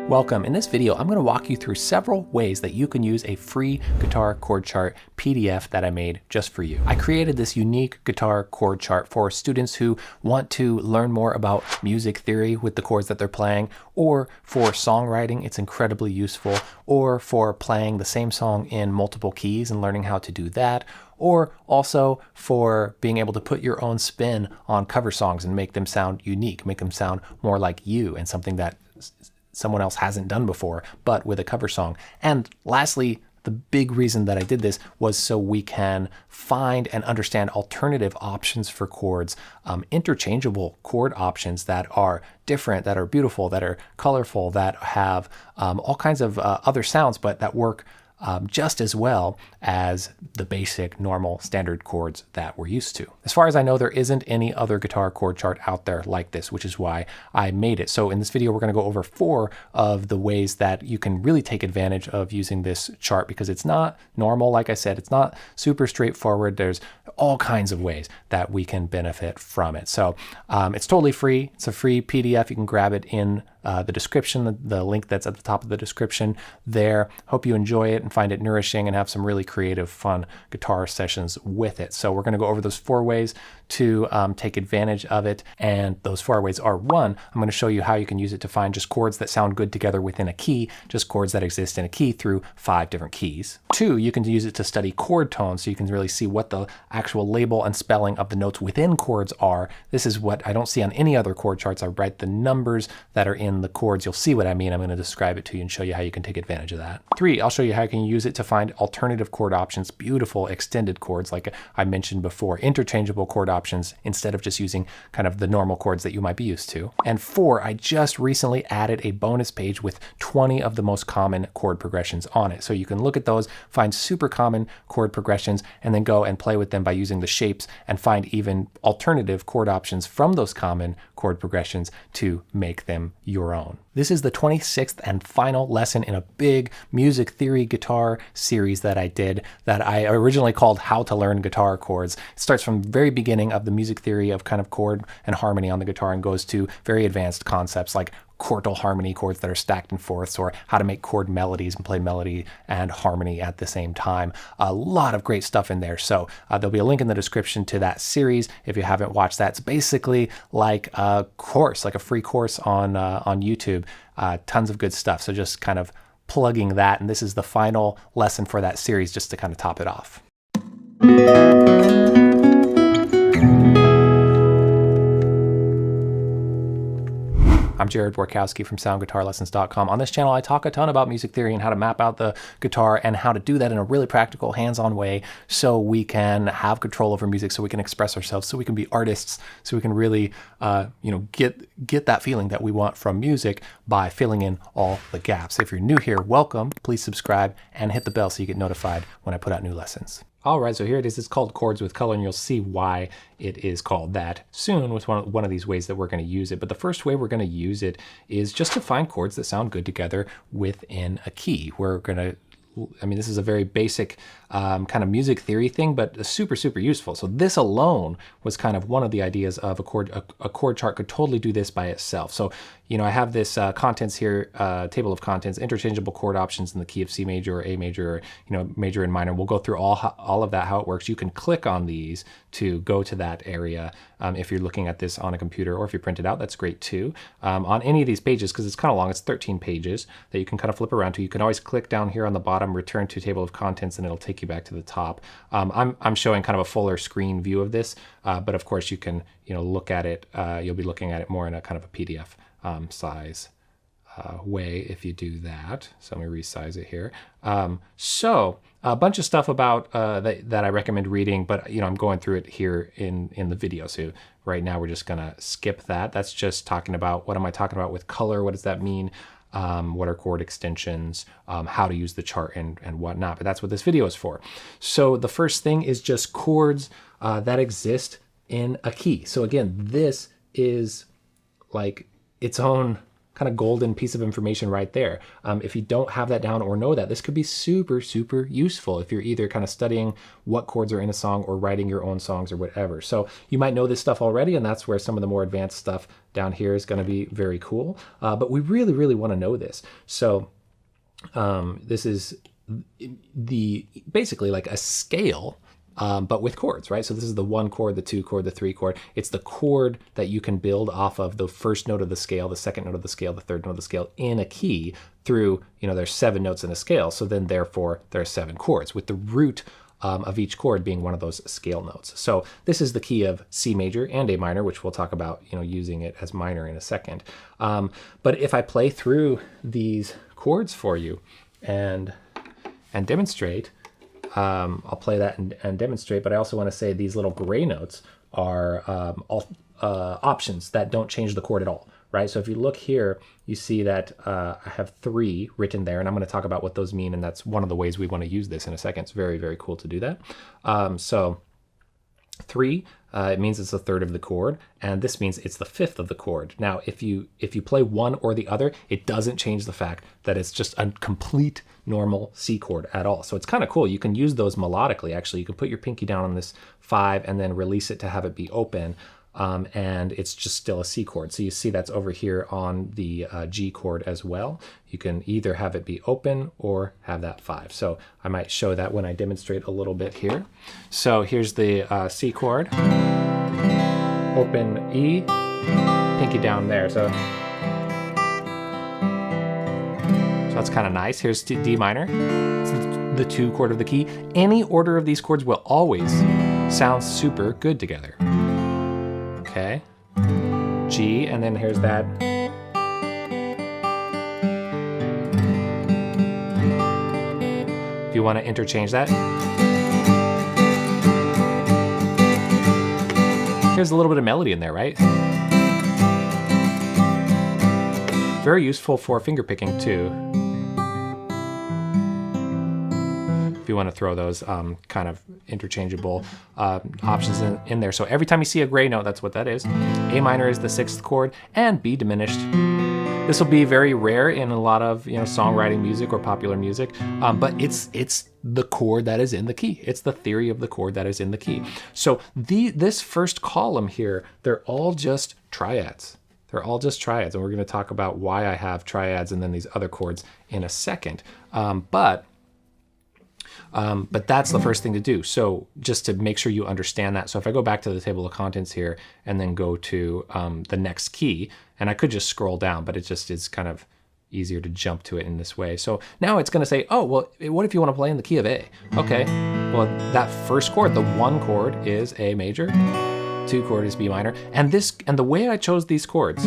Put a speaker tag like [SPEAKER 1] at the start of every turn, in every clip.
[SPEAKER 1] Welcome. In this video, I'm going to walk you through several ways that you can use a free guitar chord chart PDF that I made just for you. I created this unique guitar chord chart for students who want to learn more about music theory with the chords that they're playing, or for songwriting, it's incredibly useful, or for playing the same song in multiple keys and learning how to do that, or also for being able to put your own spin on cover songs and make them sound unique, make them sound more like you and something that someone else hasn't done before, but with a cover song. And lastly, the big reason that I did this was so we can find and understand alternative options for chords, interchangeable chord options that are different, that are beautiful, that are colorful, that have all kinds of other sounds, but that work just as well as the basic normal standard chords that we're used to. As far as I know, there isn't any other guitar chord chart out there like this, which is why I made it. So in this video, we're going to go over 4 of the ways that you can really take advantage of using this chart, because it's not normal. Like I said, it's not super straightforward. There's all kinds of ways that we can benefit from it. So it's totally free. It's a free PDF. You can grab it in the description, the link that's at the top of the description there. Hope you enjoy it and find it nourishing and have some really creative, fun guitar sessions with it. So we're going to go over those 4 ways to take advantage of it. And those 4 ways are: 1, I'm going to show you how you can use it to find just chords that sound good together within a key, just chords that exist in a key through 5 different keys. 2, you can use it to study chord tones, so you can really see what the actual label and spelling of the notes within chords are. This is what I don't see on any other chord charts. I write the numbers that are in the chords. You'll see what I mean. I'm going to describe it to you and show you how you can take advantage of that. 3, I'll show you how you can use it to find alternative chord options, beautiful extended chords like I mentioned before, interchangeable chord options instead of just using kind of the normal chords that you might be used to. And 4, I just recently added a bonus page with 20 of the most common chord progressions on it. So you can look at those, find super common chord progressions, and then go and play with them by using the shapes and find even alternative chord options from those common chord progressions to make them your own. This is the 26th and final lesson in a big music theory guitar series that I did that I originally called How to Learn Guitar Chords. It starts from the very beginning of the music theory of kind of chord and harmony on the guitar and goes to very advanced concepts like quartal harmony chords that are stacked in fourths, or how to make chord melodies and play melody and harmony at the same time. A lot of great stuff in there. So there'll be a link in the description to that series if you haven't watched that. It's basically like a course, like a free course on YouTube. Tons of good stuff. So just kind of plugging that. And this is the final lesson for that series, just to kind of top it off. I'm Jared Borkowski from SoundGuitarLessons.com. On this channel, I talk a ton about music theory and how to map out the guitar and how to do that in a really practical, hands-on way so we can have control over music, so we can express ourselves, so we can be artists, so we can really get that feeling that we want from music by filling in all the gaps. If you're new here, welcome. Please subscribe and hit the bell so you get notified when I put out new lessons. All right, so here it is. It's called Chords with Color, and you'll see why it is called that soon with one of these ways that we're going to use it. But the first way we're going to use it is just to find chords that sound good together within a key. We're going to, this is a very basic kind of music theory thing, but super, super useful. So this alone was kind of one of the ideas of a chord chart could totally do this by itself. So, I have this contents here, table of contents, interchangeable chord options in the key of C major or A major, or, major and minor. We'll go through all of that, how it works. You can click on these to go to that area. If you're looking at this on a computer, or if you print it out, that's great too. On any of these pages, because it's kind of long, it's 13 pages that you can kind of flip around to. You can always click down here on the bottom, return to table of contents, and it'll take you back to the top. I'm showing kind of a fuller screen view of this, but of course you can look at it. You'll be looking at it more in a kind of a PDF size way if you do that. So let me resize it here. So a bunch of stuff about that I recommend reading, but I'm going through it here in the video. So right now we're just gonna skip that. That's just talking about, what am I talking about with color? What does that mean? What are chord extensions, how to use the chart and whatnot, but that's what this video is for. So the first thing is just chords that exist in a key. So again, this is like its own kind of golden piece of information right there. If you don't have that down or know that, this could be super, super useful if you're either kind of studying what chords are in a song or writing your own songs or whatever. So you might know this stuff already, and that's where some of the more advanced stuff down here is going to be very cool. But we really, really want to know this. So this is basically like a scale, but with chords, right? So this is the 1 chord, the 2 chord, the 3 chord. It's the chord that you can build off of the first note of the scale, the second note of the scale, the third note of the scale in a key through, there's 7 notes in a scale. So then therefore there are 7 chords, with the root of each chord being one of those scale notes. So this is the key of C major and A minor, which we'll talk about, using it as minor in a second. But if I play through these chords for you and demonstrate, I'll play that and demonstrate, but I also want to say these little gray notes are options that don't change the chord at all, right? So if you look here, you see that I have 3 written there, and I'm going to talk about what those mean, and that's one of the ways we want to use this in a second. It's very, very cool to do that. So 3, it means it's a third of the chord, and this means it's the fifth of the chord. Now, if you play one or the other, it doesn't change the fact that it's just a complete normal C chord at all. So it's kind of cool. You can use those melodically, actually. You can put your pinky down on this 5 and then release it to have it be open, and it's just still a C chord. So you see that's over here on the G chord as well. You can either have it be open or have that 5. So I might show that when I demonstrate a little bit here. So here's the C chord, open E, pinky down there. So that's kind of nice. Here's D minor. It's the 2 chord of the key. Any order of these chords will always sound super good together. Okay, G, and then here's that. If you want to interchange that. Here's a little bit of melody in there, right? Very useful for finger picking too. If you want to throw those kind of interchangeable options in there. So every time you see a gray note, that's what that is. A minor is the 6th chord, and B diminished. This will be very rare in a lot of songwriting music or popular music, but it's the chord that is in the key. It's the theory of the chord that is in the key. So this first column here, they're all just triads. They're all just triads, and we're going to talk about why I have triads and then these other chords in a second. But that's the first thing to do. So just to make sure you understand that. So if I go back to the table of contents here and then go to the next key, and I could just scroll down, but it just is kind of easier to jump to it in this way. So now it's going to say, oh, well, what if you want to play in the key of A? Okay, well, that first chord, the 1 chord is A major, 2 chord is B minor, and the way I chose these chords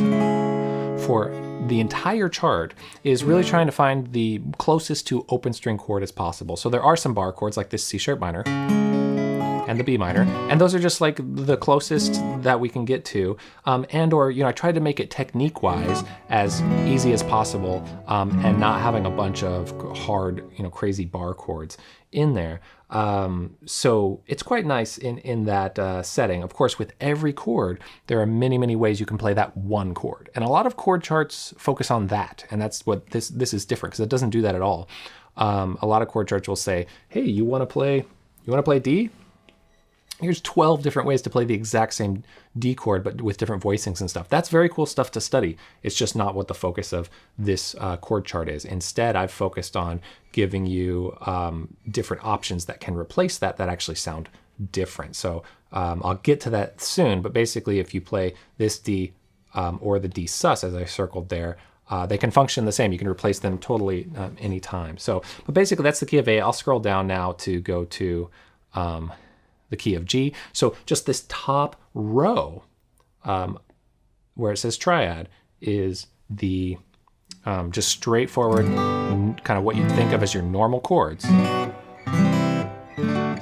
[SPEAKER 1] for the entire chart is really trying to find the closest to open string chord as possible. So there are some bar chords like this C sharp minor and the B minor, and those are just like the closest that we can get to, or I tried to make it technique wise as easy as possible, and not having a bunch of hard crazy bar chords in there. So it's quite nice in that setting. Of course, with every chord, there are many, many ways you can play that 1 chord. And a lot of chord charts focus on that. And that's what this is different, because it doesn't do that at all. A lot of chord charts will say, hey, you want to play D? Here's 12 different ways to play the exact same D chord, but with different voicings and stuff. That's very cool stuff to study. It's just not what the focus of this chord chart is. Instead, I've focused on giving you different options that can replace that actually sound different. So I'll get to that soon, but basically if you play this D or the D sus, as I circled there, they can function the same. You can replace them totally anytime. So, but basically that's the key of A. I'll scroll down now to go to the key of G. So just this top row where it says triad is the just straightforward kind of what you'd think of as your normal chords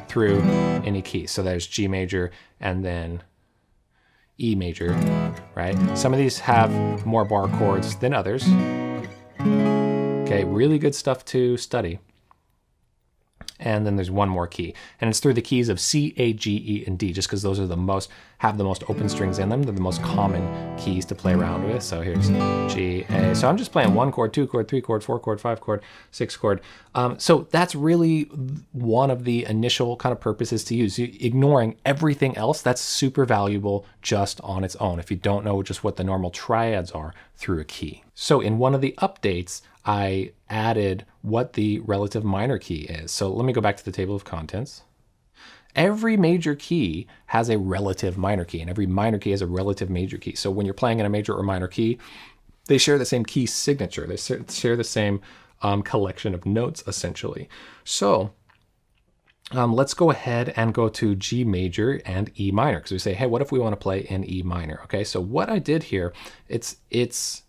[SPEAKER 1] through any key. So there's G major and then E major, right? Some of these have more bar chords than others. Okay, really good stuff to study. And then there's one more key, and it's through the keys of C, A, G, E, and D, just because those are the most have the most open strings in them. They're the most common keys to play around with. So here's G, A. So I'm just playing 1 chord, 2 chord, 3 chord, 4 chord, 5 chord, 6 chord. So that's really one of the initial kind of purposes to use. Ignoring everything else, that's super valuable just on its own if you don't know just what the normal triads are through a key. So in one of the updates, I added what the relative minor key is. So let me go back to the table of contents. Every major key has a relative minor key, and every minor key has a relative major key. So when you're playing in a major or minor key, they share the same key signature. They share the same collection of notes, essentially. So let's go ahead and go to G major and E minor, because we say, hey, what if we want to play in E minor? Okay, so what I did here, it's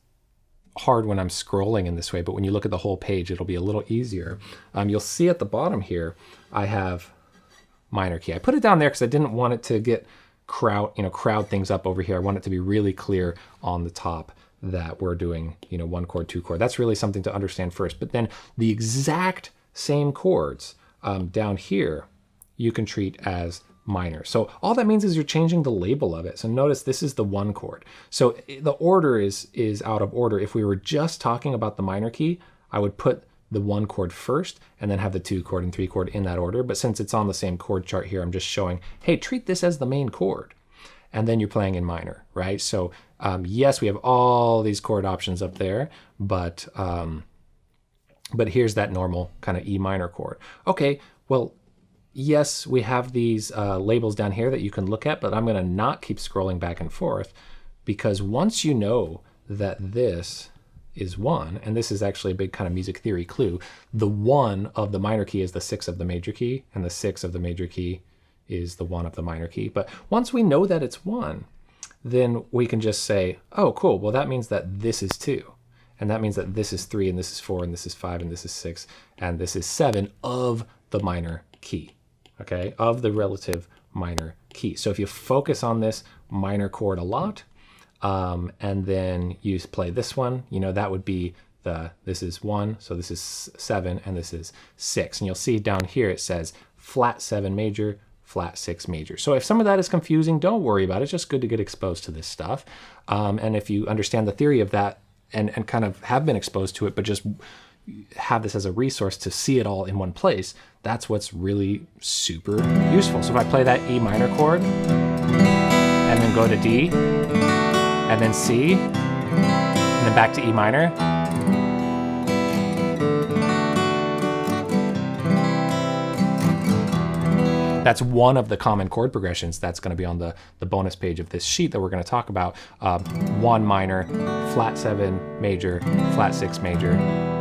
[SPEAKER 1] hard when I'm scrolling in this way, but when you look at the whole page, it'll be a little easier. You'll see at the bottom here, I have minor key. I put it down there because I didn't want it to get crowd things up over here. I want it to be really clear on the top that we're doing, 1 chord, 2 chord. That's really something to understand first. But then the exact same chords down here, you can treat as minor. So all that means is you're changing the label of it. So notice this is the 1 chord. So the order is out of order. If we were just talking about the minor key, I would put the 1 chord first and then have the 2 chord and 3 chord in that order. But since it's on the same chord chart here, I'm just showing, hey, treat this as the main chord. And then you're playing in minor, right? So yes, we have all these chord options up there, but here's that normal kind of E minor chord. Okay, well, yes, we have these labels down here that you can look at, but I'm gonna not keep scrolling back and forth, because once you know that this is 1, and this is actually a big kind of music theory clue, the 1 of the minor key is the 6 of the major key, and the 6 of the major key is the 1 of the minor key. But once we know that it's 1, then we can just say, oh, cool, well, that means that this is 2. And that means that this is 3, and this is 4, and this is 5, and this is 6, and this is 7 of the minor key, okay, of the relative minor key. So if you focus on this minor chord a lot, and then you play this one, that would be this is 1, so this is 7, and this is 6. And you'll see down here it says flat 7 major, flat 6 major. So if some of that is confusing, don't worry about it. It's just good to get exposed to this stuff. And if you understand the theory of that and kind of have been exposed to it, but just have this as a resource to see it all in one place, that's what's really super useful. So if I play that E minor chord and then go to D and then C and then back to E minor, that's one of the common chord progressions that's going to be on the bonus page of this sheet that we're going to talk about. 1 minor, flat 7 major, flat 6 major,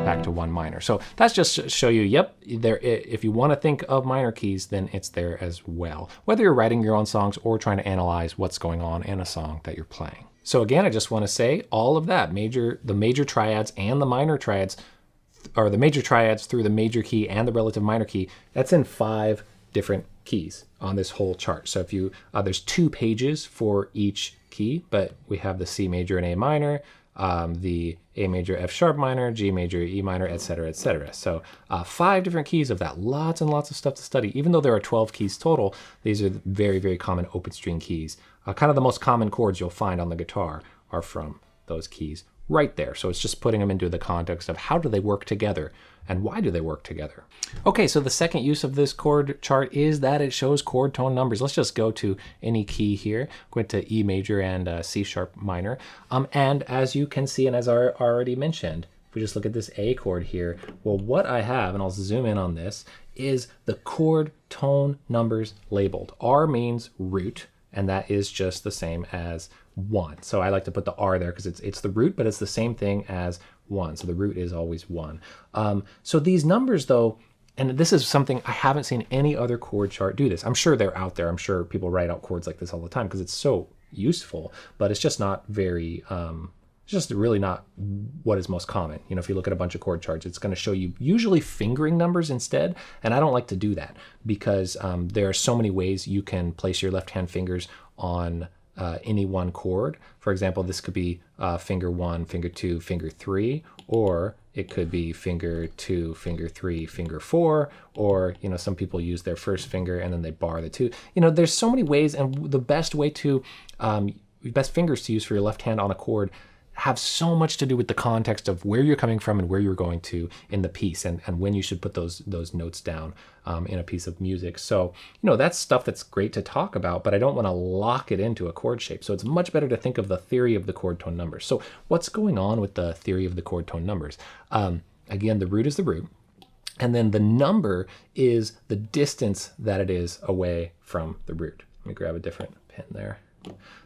[SPEAKER 1] back to 1 minor. So that's just to show you, yep, if you want to think of minor keys, then it's there as well, whether you're writing your own songs or trying to analyze what's going on in a song that you're playing. So again, I just want to say all of that, the major triads and the minor triads, or the major triads through the major key and the relative minor key, that's in 5 different keys on this whole chart. So if you, there's 2 pages for each key, but we have the C major and A minor, the A major, F sharp minor, G major, E minor, etc., etc. So 5 different keys of that, lots and lots of stuff to study. Even though there are 12 keys total, these are very, very common open string keys. Kind of the most common chords you'll find on the guitar are from those keys right there. So it's just putting them into the context of how do they work together and why do they work together. Okay, so the second use of this chord chart is that it shows chord tone numbers. Let's just go to any key here, go into E major and C sharp minor. And as you can see, and as I already mentioned, if we just look at this A chord here, well, what I have, and I'll zoom in on this, is the chord tone numbers labeled. R means root, and that is just the same as 1. So I like to put the R there because it's the root, but it's the same thing as 1. So the root is always 1. So these numbers though, and this is something I haven't seen any other chord chart do this. I'm sure they're out there. I'm sure people write out chords like this all the time because it's so useful, but it's just not very, it's just really not what is most common. If you look at a bunch of chord charts, it's going to show you usually fingering numbers instead. And I don't like to do that because there are so many ways you can place your left hand fingers on any one chord. For example, this could be finger 1, finger 2, finger 3, or it could be finger 2, finger 3, finger 4, or, you know, some people use their first finger and then they bar the 2. You know, there's so many ways, and the best way to, best fingers to use for your left hand on a chord have so much to do with the context of where you're coming from and where you're going to in the piece, and when you should put those notes down in a piece of music. So, you know, that's stuff that's great to talk about, but I don't want to lock it into a chord shape. So it's much better to think of the theory of the chord tone numbers. So what's going on with the theory of the chord tone numbers? Again, the root is the root, and then the number is the distance that it is away from the root. Let me grab a different pen there.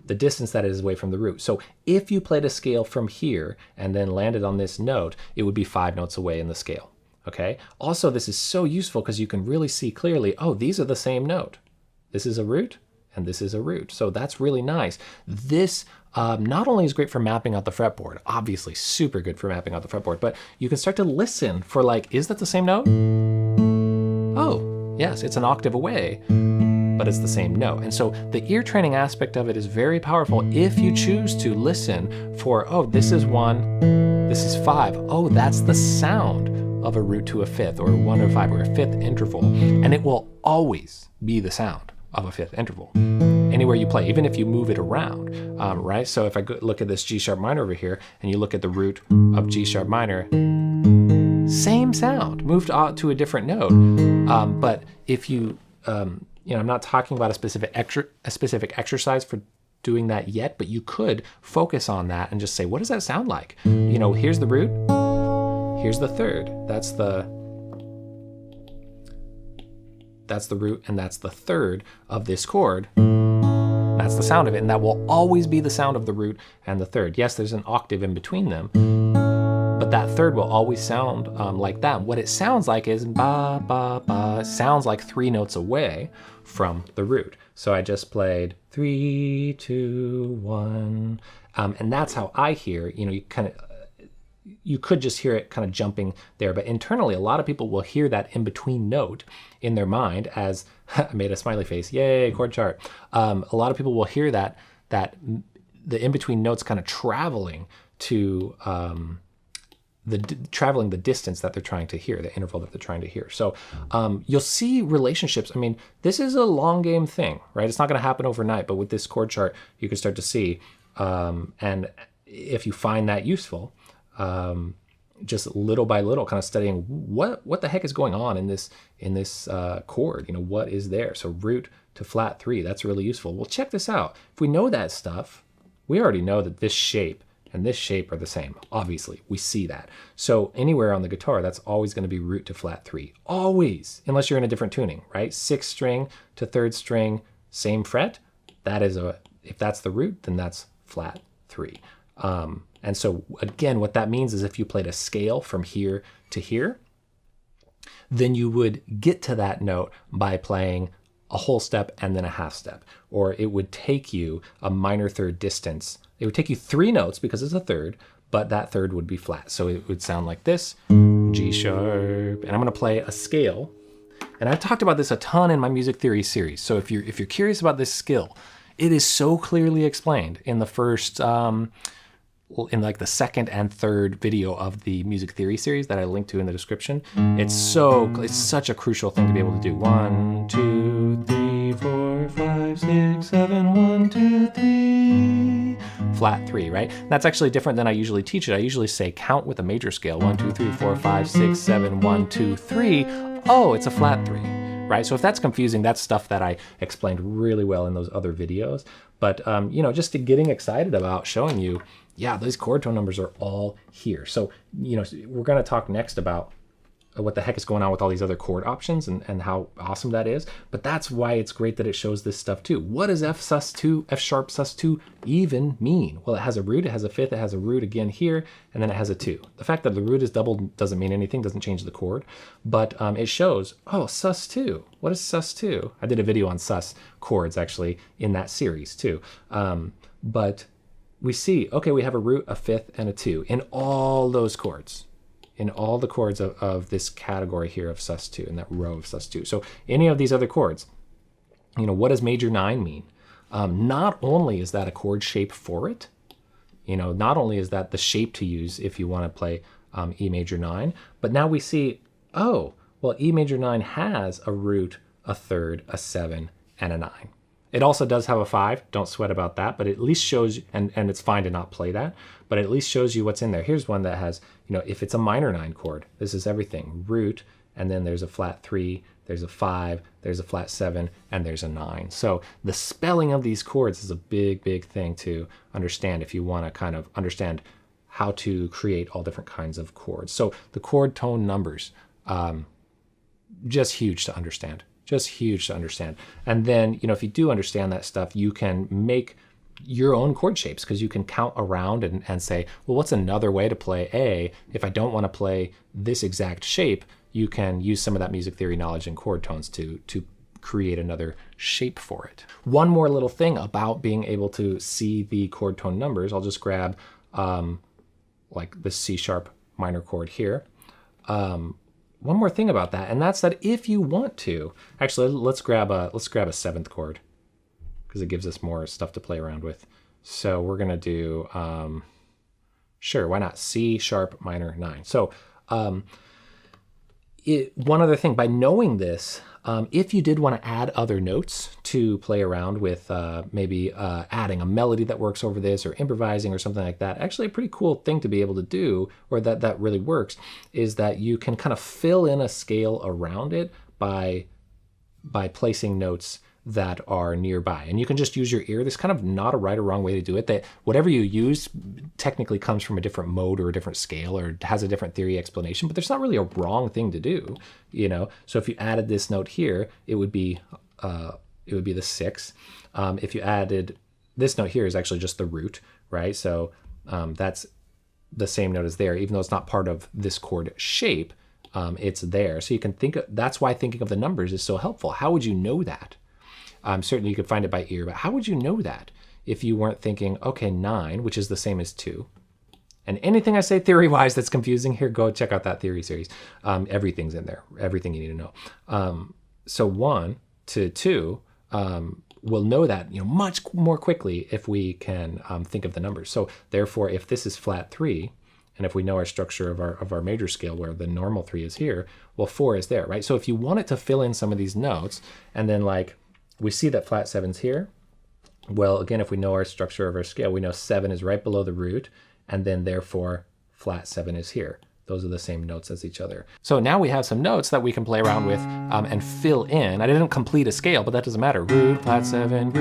[SPEAKER 1] The distance that is away from the root. So if you played a scale from here and then landed on this note, it would be 5 notes away in the scale. Okay. Also, this is so useful because you can really see clearly, oh, these are the same note. This is a root and this is a root. So that's really nice. This not only is great for mapping out the fretboard, obviously super good for mapping out the fretboard, but you can start to listen for like, is that the same note? Oh, yes, it's an octave away, but it's the same note. And so the ear training aspect of it is very powerful if you choose to listen for, oh, this is 1, this is 5. Oh, that's the sound of a root to a fifth, or 1 to 5, or a fifth interval. And it will always be the sound of a fifth interval anywhere you play, even if you move it around, right? So if I look at this G sharp minor over here, and you look at the root of G sharp minor, same sound, moved to a different note. But if you, you know, I'm not talking about a specific exercise for doing that yet, but you could focus on that and just say, what does that sound like? You know, here's the root, here's the third. That's the root, and that's the third of this chord. That's the sound of it, and that will always be the sound of the root and the third. Yes, there's an octave in between them, but that third will always sound like that. What it sounds like is ba, ba, ba. It sounds like 3 notes away from the root. So I just played 3, 2, 1. And that's how I hear, you know, you could just hear it kind of jumping there, but internally, a lot of people will hear that in between note in their mind as, I made a smiley face, yay, chord chart. A lot of people will hear that the in-between notes kind of traveling to, traveling the distance that they're trying to hear, the interval that they're trying to hear. So you'll see relationships. I mean, this is a long game thing, right? It's not going to happen overnight, but with this chord chart, you can start to see. And if you find that useful, just little by little, kind of studying what the heck is going on in this chord. You know, what is there? So root to flat 3, that's really useful. Well, check this out. If we know that stuff, we already know that this shape and this shape are the same. Obviously, we see that. So anywhere on the guitar, that's always going to be root to flat 3. Always, unless you're in a different tuning, right? 6th string to 3rd string, same fret. That is if that's the root, then that's flat 3. And so again, what that means is if you played a scale from here to here, then you would get to that note by playing a whole step and then a half step, or it would take you a minor third distance. It would take you 3 notes because it's a third, but that third would be flat. So it would sound like this, G sharp, and I'm gonna play a scale. And I've talked about this a ton in my music theory series. So if you're curious about this skill, it is so clearly explained in the first, in like the 2nd and 3rd video of the music theory series that I linked to in the description. It's such a crucial thing to be able to do. 1, 2, 3, 4, 5, 6, 7, 1, 2, 3. Flat 3, right? That's actually different than I usually teach it. I usually say count with a major scale. 1, 2, 3, 4, 5, 6, 7, 1, 2, 3. Oh, it's a flat 3. Right? So if that's confusing, that's stuff that I explained really well in those other videos. But, you know, just getting excited about showing you, yeah, these chord tone numbers are all here. So, you know, we're going to talk next about what the heck is going on with all these other chord options and how awesome that is. But that's why it's great that it shows this stuff too. What does F sharp sus2 even mean? Well, it has a root, it has a fifth, it has a root again here, and then it has a 2. The fact that the root is doubled doesn't mean anything, doesn't change the chord, but it shows, oh, sus2. What is sus2? I did a video on sus chords actually in that series too. But we see, okay, we have a root, a fifth, and a 2 in all those chords. In all the chords of this category here of sus2, in that row of sus2. So any of these other chords, you know, what does major 9 mean? Not only is that a chord shape for it, not only is that the shape to use if you want to play E major 9, but now we see, oh, well, E major 9 has a root, a third, a 7, and a 9. It also does have a 5, don't sweat about that, but it at least shows, and it's fine to not play that, but it at least shows you what's in there. Here's one that has, if it's a minor 9 chord, this is everything, root, and then there's a flat 3, there's a 5, there's a flat 7, and there's a 9. So the spelling of these chords is a big, big thing to understand if you want to kind of understand how to create all different kinds of chords. So the chord tone numbers, just huge to understand. Just huge to understand. And then, if you do understand that stuff, you can make your own chord shapes because you can count around and say, well, what's another way to play A? If I don't want to play this exact shape, you can use some of that music theory knowledge and chord tones to create another shape for it. One more little thing about being able to see the chord tone numbers, I'll just grab like the C sharp minor chord here. One more thing about that, and that's that if you want to, actually let's grab a 7th chord because it gives us more stuff to play around with. So we're gonna do, sure, why not, C sharp minor 9. So one other thing, by knowing this, if you did want to add other notes to play around with, maybe adding a melody that works over this or improvising or something like that, actually a pretty cool thing to be able to do, or that really works, is that you can kind of fill in a scale around it by placing notes that are nearby. And you can just use your ear. There's kind of not a right or wrong way to do it. That whatever you use technically comes from a different mode or a different scale or has a different theory explanation, but there's not really a wrong thing to do, So if you added this note here, it would be the 6. If you added this note here is actually just the root, right? So that's the same note as there, even though it's not part of this chord shape, it's there. So you can that's why thinking of the numbers is so helpful. How would you know that? Certainly you could find it by ear, but how would you know that if you weren't thinking, okay, 9, which is the same as 2. And anything I say theory-wise that's confusing here, go check out that theory series. Everything's in there, everything you need to know. So 1 to 2, we'll know that much more quickly if we can think of the numbers. So therefore, if this is flat 3, and if we know our structure of our major scale where the normal 3 is here, well, 4 is there, right? So if you wanted to fill in some of these notes, and then we see that flat 7's here. Well, again, if we know our structure of our scale, we know 7 is right below the root, and then therefore flat 7 is here. Those are the same notes as each other. So now we have some notes that we can play around with and fill in. I didn't complete a scale, but that doesn't matter. Root, flat 7,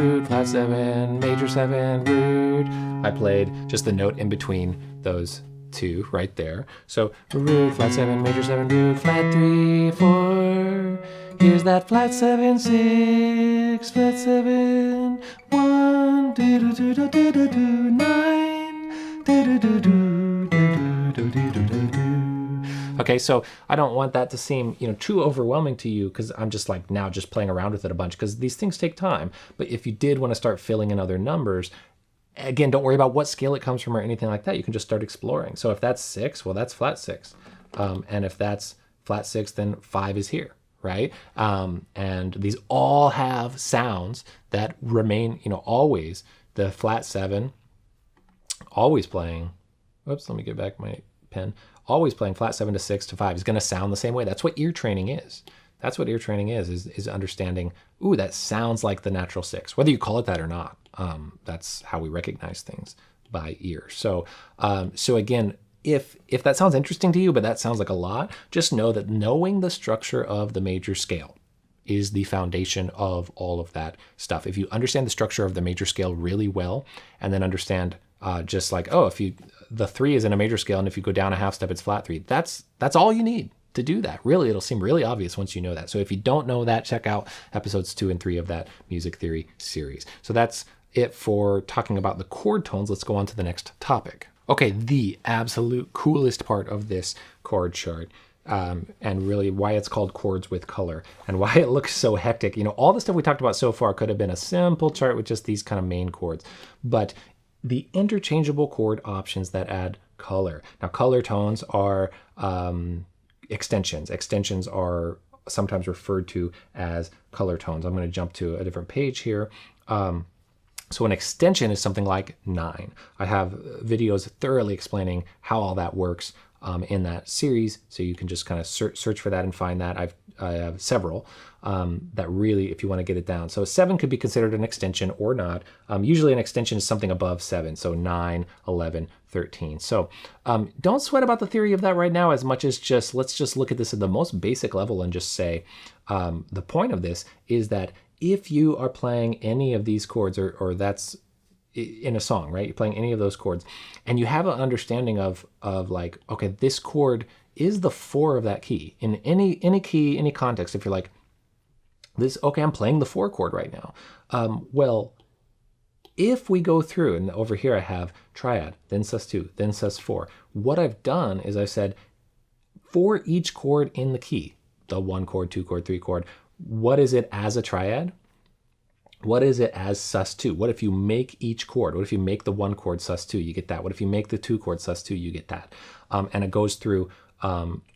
[SPEAKER 1] major 7, root. I played just the note in between those 2 right there. So root, flat 7, major 7, root, flat 3, 4. Here's that flat 7, 6, flat 7, 1, do do do do do do do, 9, do do do do do do do do do. Okay, so I don't want that to seem too overwhelming to you because I'm just now just playing around with it a bunch because these things take time. But if you did want to start filling in other numbers, again, don't worry about what scale it comes from or anything like that. You can just start exploring. So if that's 6, well, that's flat 6. And if that's flat 6, then 5 is here. Right? And these all have sounds that remain, always. The flat 7, always playing, whoops, let me get back my pen, always playing flat 7 to 6 to 5 is going to sound the same way. That's what ear training is. That's what ear training is understanding, ooh, that sounds like the natural 6, whether you call it that or not. That's how we recognize things, by ear. So again, if that sounds interesting to you, but that sounds like a lot, just know that knowing the structure of the major scale is the foundation of all of that stuff. If you understand the structure of the major scale really well, and then understand just the 3 is in a major scale, and if you go down a half step, it's flat 3. That's all you need to do that. Really, it'll seem really obvious once you know that. So if you don't know that, check out episodes 2 and 3 of that music theory series. So that's it for talking about the chord tones. Let's go on to the next topic. Okay, the absolute coolest part of this chord chart, and really why it's called chords with color and why it looks so hectic. All the stuff we talked about so far could have been a simple chart with just these kind of main chords, but the interchangeable chord options that add color. Now, color tones are extensions. Extensions are sometimes referred to as color tones. I'm going to jump to a different page here. So an extension is something like 9. I have videos thoroughly explaining how all that works in that series, so you can just kind of search for that and find that. I have several that really, if you want to get it down. So 7 could be considered an extension or not. Usually an extension is something above 7, so 9, 11, 13. So don't sweat about the theory of that right now as much as just, let's just look at this at the most basic level and just say, the point of this is that if you are playing any of these chords, or that's in a song, right? You're playing any of those chords, and you have an understanding of like, okay, this chord is the 4 of that key in any key, any context. If you're like this, okay, I'm playing the 4 chord right now. Well, if we go through, and over here I have triad, then sus2, then sus4. What I've done is I said for each chord in the key, the 1 chord, 2 chord, 3 chord, what is it as a triad? What is it as sus2? What if you make each chord? What if you make the 1 chord sus2? You get that. What if you make the 2 chord sus2? You get that. And it goes through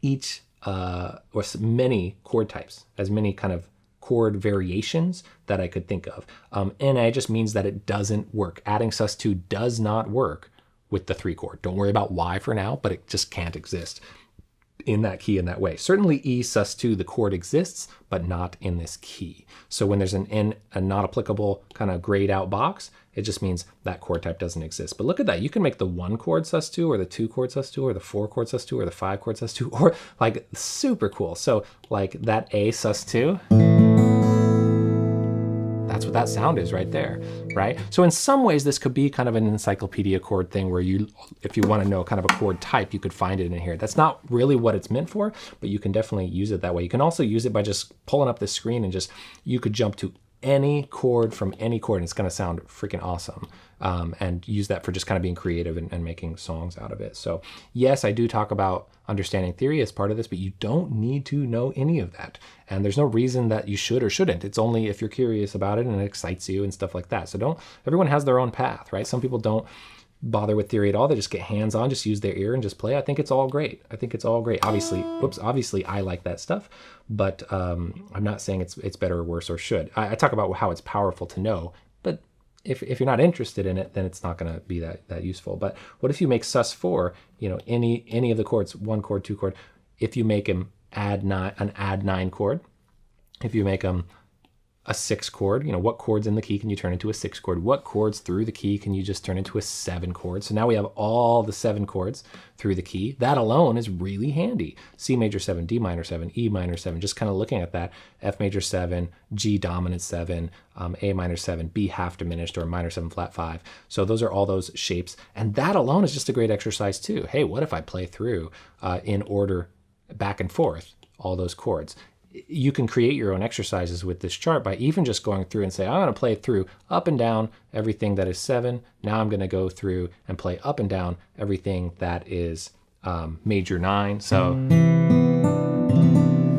[SPEAKER 1] each or many chord types, as many kind of chord variations that I could think of. NA just means that it doesn't work. Adding sus2 does not work with the 3 chord. Don't worry about why for now, but it just can't exist in that key in that way. Certainly E sus2, the chord exists, but not in this key. So when there's a not applicable kind of grayed out box, it just means that chord type doesn't exist. But look at that. You can make the 1 chord sus2, or the 2 chord sus2, or the 4 chord sus2, or the 5 chord sus2, or like super cool. So like that A sus2, that's what that sound is right there, right? So in some ways, this could be kind of an encyclopedia chord thing where you, if you want to know kind of a chord type, you could find it in here. That's not really what it's meant for, but you can definitely use it that way. You can also use it by just pulling up the screen and just, you could jump to any chord from any chord and it's going to sound freaking awesome. And use that for just kind of being creative and making songs out of it. So yes, I do talk about understanding theory as part of this, but you don't need to know any of that. And there's no reason that you should or shouldn't. It's only if you're curious about it and it excites you and stuff like that. So everyone has their own path, right? Some people don't bother with theory at all. They just get hands-on, just use their ear and just play. I think it's all great. I think it's all great. Obviously I like that stuff, but I'm not saying it's better or worse or should. I talk about how it's powerful to know, but if you're not interested in it, then it's not going to be that useful. But what if you make sus4, any of the chords, 1 chord, 2 chord, if you make them an add 9 chord, if you make them a 6 chord, what chords in the key can you turn into a 6 chord? What chords through the key can you just turn into a 7 chord? So now we have all the 7 chords through the key. That alone is really handy. C major 7, D minor 7, E minor 7, just kind of looking at that. F major 7, G dominant 7, A minor 7, B half diminished, or minor 7 flat 5. So those are all those shapes. And that alone is just a great exercise too. Hey, what if I play through in order back and forth all those chords? You can create your own exercises with this chart by even just going through and say, I'm going to play through up and down everything that is 7. Now I'm going to go through and play up and down everything that is major 9. So,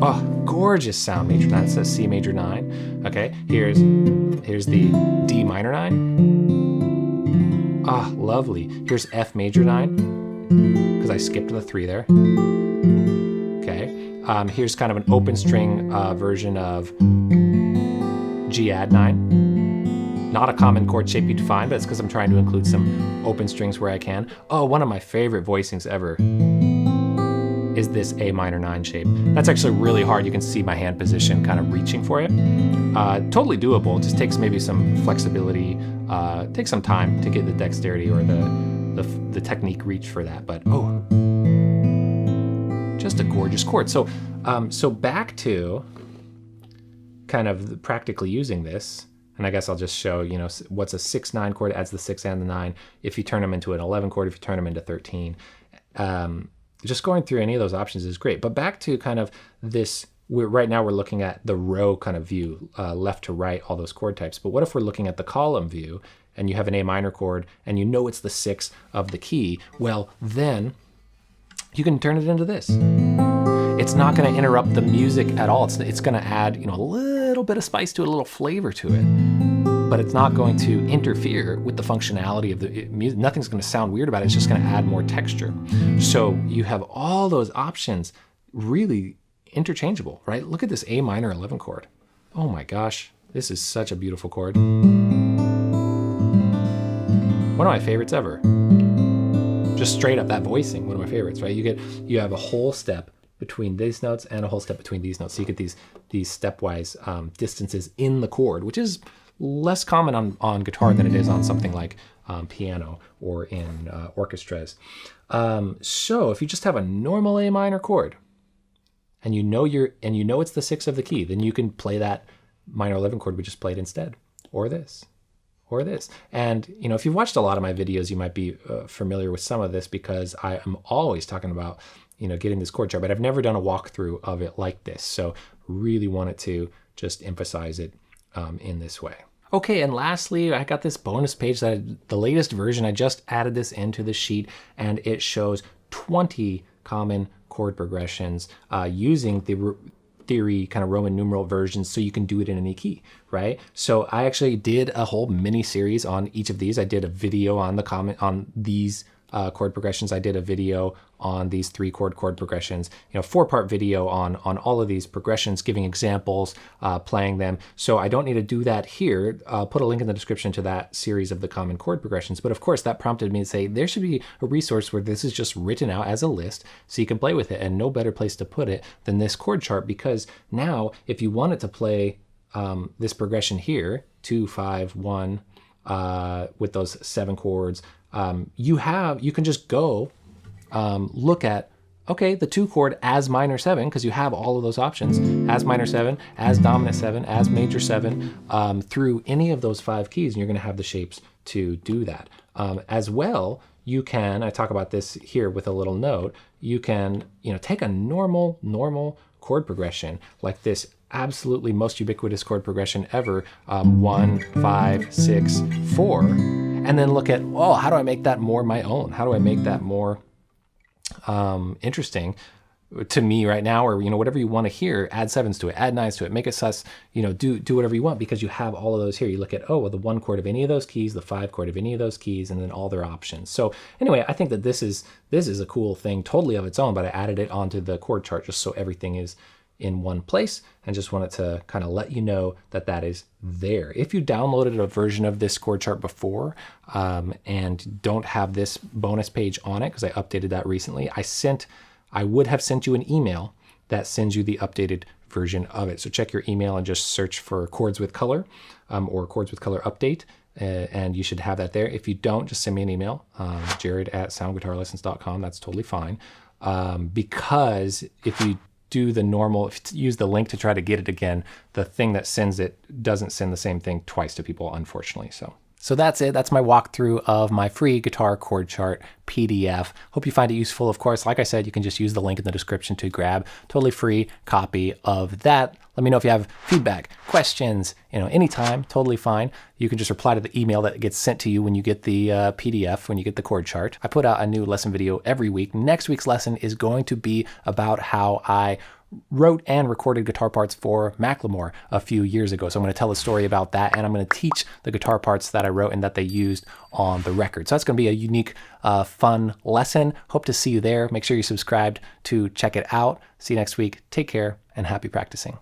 [SPEAKER 1] oh, gorgeous sound, major 9. It says C major 9. Okay, here's the D minor 9. Ah, lovely. Here's F major 9, because I skipped the 3 there. Okay. Here's kind of an open string version of G add 9. Not a common chord shape you'd find, but it's because I'm trying to include some open strings where I can. Oh, one of my favorite voicings ever is this A minor 9 shape. That's actually really hard. You can see my hand position kind of reaching for it. Totally doable. It just takes maybe some flexibility, takes some time to get the dexterity or the technique reach for that, but oh, just a gorgeous chord. So back to kind of practically using this, and I guess I'll just show, what's a 6-9 chord, adds the 6 and the 9. If you turn them into an 11 chord, if you turn them into 13, just going through any of those options is great. But back to kind of this, right now we're looking at the row kind of view, left to right, all those chord types. But what if we're looking at the column view and you have an A minor chord and it's the 6 of the key? Well, then you can turn it into this. It's not going to interrupt the music at all. It's going to add, a little bit of spice to it, a little flavor to it, but it's not going to interfere with the functionality of the music. Nothing's going to sound weird about it. It's just going to add more texture. So you have all those options really interchangeable, right? Look at this A minor 11 chord. Oh my gosh, this is such a beautiful chord. One of my favorites ever. Just straight up that voicing, one of my favorites, right? You have a whole step between these notes and a whole step between these notes. So you get these stepwise distances in the chord, which is less common on guitar than it is on something like piano or in orchestras. So if you just have a normal A minor chord, and you know it's the 6th of the key, then you can play that minor 11 chord we just played instead, or this. Or this. And if you've watched a lot of my videos, you might be familiar with some of this, because I am always talking about getting this chord chart, but I've never done a walkthrough of it like this. So really wanted to just emphasize it in this way. Okay, and lastly, I got this bonus page that the latest version, I just added this into the sheet, and it shows 20 common chord progressions using the theory kind of Roman numeral versions, so you can do it in any key, right? So I actually did a whole mini series on each of these. I did a video on these chord progressions. I did a video on these 3-chord chord progressions, 4-part video on all of these progressions, giving examples, playing them. So I don't need to do that here. I'll put a link in the description to that series of the common chord progressions. But of course, that prompted me to say there should be a resource where this is just written out as a list so you can play with it, and no better place to put it than this chord chart, because now if you wanted to play this progression here, 2, 5, 1, with those 7 chords, you can just go look at, okay, the 2 chord as minor 7, because you have all of those options, as minor 7, as dominant 7, as major 7, through any of those 5 keys, and you're going to have the shapes to do that. As well, you can, I talk about this here with a little note, you can take a normal chord progression like this absolutely most ubiquitous chord progression ever, 1, 5, 6, 4, and then look at, oh, how do I make that more my own? How do I make that more interesting to me right now? Or whatever you want to hear, add 7s to it, add 9s to it, make it sus, do whatever you want, because you have all of those here. You look at, oh, well, the 1 chord of any of those keys, the 5 chord of any of those keys, and then all their options. So anyway, I think that this is a cool thing, totally of its own, but I added it onto the chord chart just so everything is in one place, and just wanted to kind of let you know that that is there. If you downloaded a version of this chord chart before and don't have this bonus page on it, because I updated that recently, I would have sent you an email that sends you the updated version of it. So check your email and just search for Chords with Color or Chords with Color Update, and you should have that there. If you don't, just send me an email, jared@soundguitarlessons.com. That's totally fine, because if you use the link to try to get it again, the thing that sends it doesn't send the same thing twice to people, unfortunately. So that's it. That's my walkthrough of my free guitar chord chart PDF. Hope you find it useful. Of course, like I said, you can just use the link in the description to grab totally free copy of that. Let me know if you have feedback, questions, anytime, totally fine. You can just reply to the email that gets sent to you when you get the PDF, when you get the chord chart. I put out a new lesson video every week. Next week's lesson is going to be about how I wrote and recorded guitar parts for Macklemore a few years ago. So I'm going to tell a story about that, and I'm going to teach the guitar parts that I wrote and that they used on the record. So that's going to be a unique, fun lesson. Hope to see you there. Make sure you're subscribed to check it out. See you next week. Take care and happy practicing.